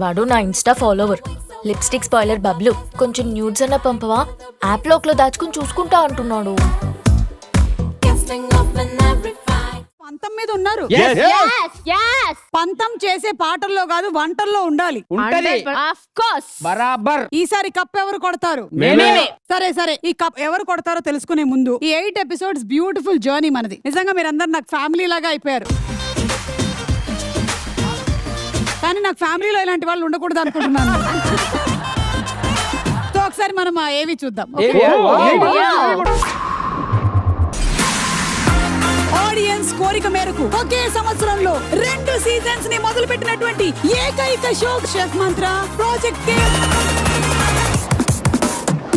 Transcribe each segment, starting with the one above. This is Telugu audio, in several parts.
వాడు నా Insta follower. Lipstick spoiler Bablu, కొంచెం న్యూడ్స్ అన్న పంపవా, యాప్ లోక్ లో దాచుకుని చూసుకుంటా అంటున్నాడు. పంతం మీద ఉన్నారు. పంతం చేసే పాటల్లో కాదు వంటల్లో ఉండాలి. బరాబర్. ఈసారి కప్ ఎవరు కొడతారు? సరే సరే, ఈ కప్ ఎవరు కొడతారో తెలుసుకునే ముందు ఈ 8 ఎపిసోడ్స్ బ్యూటిఫుల్ జర్నీ మనది. నిజంగా మీరందరూ నాకు ఫ్యామిలీ లాగా అయిపోయారు. కానీ నాకు ఫ్యామిలీలో ఇలాంటి వాళ్ళు ఉండకూడదు అనుకుంటున్నాను. సో ఒకసారి మనం ఏవి చూద్దాం. ఆడియన్స్ కోరిక మేరకు ఒకే సంవత్సరంలో 2 సీజన్స్ ని మొదలు పెట్టినటువంటి ఏకైక షో షెఫ్ మంత్ర ప్రాజెక్ట్.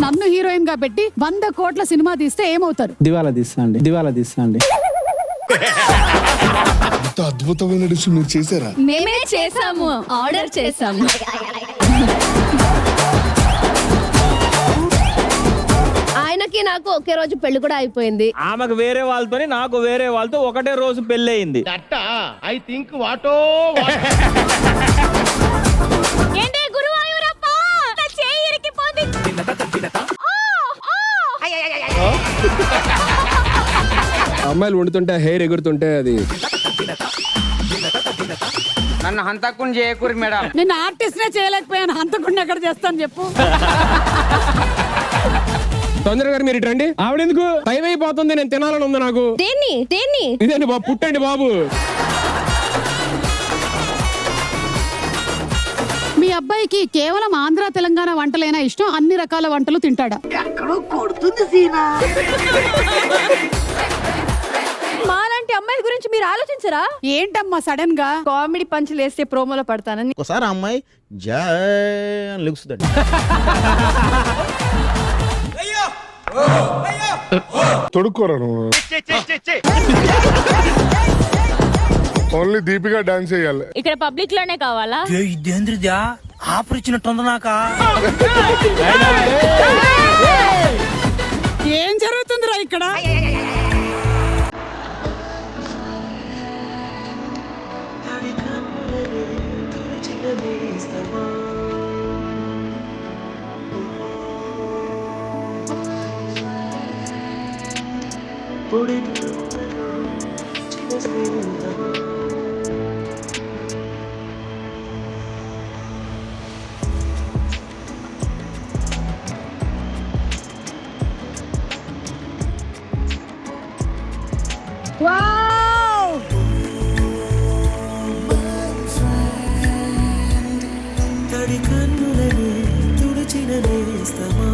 నన్ను హీరోయిన్ గా పెట్టి 100 కోట్ల సినిమా తీస్తే ఏమవుతారు? దివాలా తీస్తాండి. అద్భుతమైన డిష్ మీరు చేశారా? మేమే చేసాము, ఆర్డర్ చేసాము. ఆయనకి నాకు ఒకే రోజు పెళ్లి కూడా అయిపోయింది. ఆమెకు వేరే వాళ్ళతో, నాకు వేరే వాళ్ళతో ఒకటే రోజు పెళ్లి అయింది. ఏంటి గురువాయూరప్ప, నా చేయి ఇరికిపోయింది. అమ్మాయిలు వండుతుంటే హెయిర్ ఎగురుతుంటే అది నన్ను హంతకుని చేయకూరి మేడం. నేను ఆర్టిస్ట్ నే చేయలేకపోయాను, హంతకుండా ఎక్కడ చేస్తాను చెప్పు. తొందరగా మీరు ఇటు రండి. ఆవిడెందుకు? టైం అయిపోతుంది, నేను తినాలని ఉంది నాకు. దేన్ని ఇదేంటి బాబు, పుట్టండి బాబు. మీ అబ్బాయికి కేవలం ఆంధ్ర తెలంగాణ వంటలైనా ఇష్టం, అన్ని రకాల వంటలు తింటాడా? మాలాంటి అమ్మాయిల గురించి మీరు ఆలోచించరా? ఏంటమ్మా సడన్ గా కామెడీ పంచులు వేస్తే ప్రోమోలో పడతానని. ఒకసారి ఆ అమ్మాయి జై అని లెగుస్తుందండి. తొడుక్కోరా నువ్వు. ఓన్లీ దీపిక డాన్స్ చేయాలి. ఇక్కడ పబ్లిక్ లోనే కావాలా? ఏం జరుగుతుందిరా ఇక్కడ? తడి కన్నులని తుడిచిన నేస్తమా